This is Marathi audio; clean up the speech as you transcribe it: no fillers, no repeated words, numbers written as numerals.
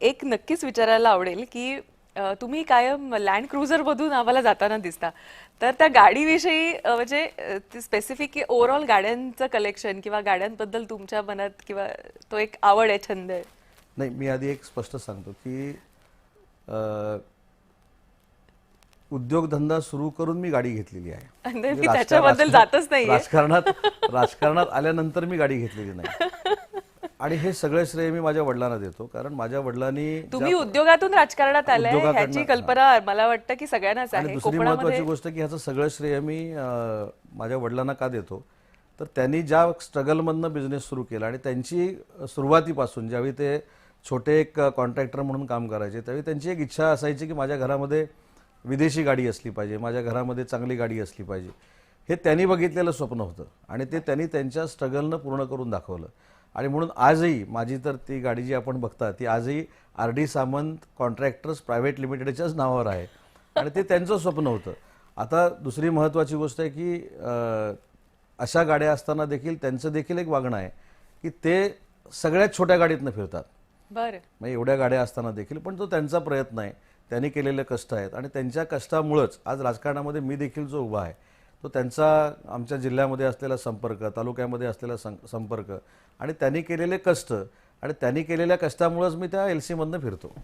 एक नक्कीच विचारायला आवडेल की तुम्ही कायम लँड क्रुझर मधून आम्हाला जाताना दिसता, तर त्या गाडीविषयी म्हणजे स्पेसिफिक की ओव्हरऑल गाड्यांचं कलेक्शन किंवा गाड्यांबद्दल तुमच्या मनात किंवा तो एक आवड आहे, छंद आहे? नाही, मी आधी एक स्पष्ट सांगतो की अ, उद्योगधंदा सुरू करून मी गाडी घेतलेली आहे. नाही, म्हणजे मी त्याच्याबद्दल जातच नाहीये. राजकारणात आल्यानंतर मी गाडी घेतलेली नाही. आणि हे सगळं श्रेय मी माझ्या वडिलांना देतो, कारण माझ्या वडिलांनी तुम्ही उद्योगातून राजकारणात आलाय ह्याची उद्योगाकडनं कल्पना मला वाटतं की सगळ्यांनाच आणि आहे. दुसरी महत्त्वाची गोष्ट की ह्याचं सगळं श्रेय मी माझ्या वडिलांना का देतो, तर त्यांनी ज्या स्ट्रगलमधनं बिझनेस सुरू केला आणि त्यांची सुरुवातीपासून ज्यावेळी ते छोटे एक कॉन्ट्रॅक्टर म्हणून काम करायचे, त्यावेळी त्यांची एक इच्छा असायची की माझ्या घरामध्ये विदेशी गाडी असली पाहिजे, माझ्या घरामध्ये चांगली गाडी असली पाहिजे. हे त्यांनी बघितलेलं स्वप्न होतं आणि ते त्यांनी त्यांच्या स्ट्रगलनं पूर्ण करून दाखवलं. आणि म्हणून आजही माझी तर ती गाडी जी आपण बघता ती आजही RD सामंत कॉन्ट्रॅक्टर्स प्रायव्हेट लिमिटेडच्याच नावावर आहे आणि ते त्यांचं स्वप्न होतं. आता दुसरी महत्त्वाची गोष्ट आहे की अशा गाड्या असताना देखील त्यांचं देखील एक वागणं आहे की ते सगळ्यात छोट्या गाडीतनं फिरतात. बरं. म्हणजे एवढ्या गाड्या असताना देखील, पण तो त्यांचा प्रयत्न आहे, त्यांनी केलेले कष्ट आहेत आणि त्यांच्या कष्टामुळंच आज राजकारणामध्ये मी देखील जो उभा आहे तो त्यांचा आमच्या जिल्ह्यामध्ये असलेला संपर्क, तालुक्यामध्ये असलेला संपर्क आणि त्यांनी केलेले कष्ट आणि त्यांनी केलेल्या कष्टामुळंच मी त्या LC मधनं फिरतो.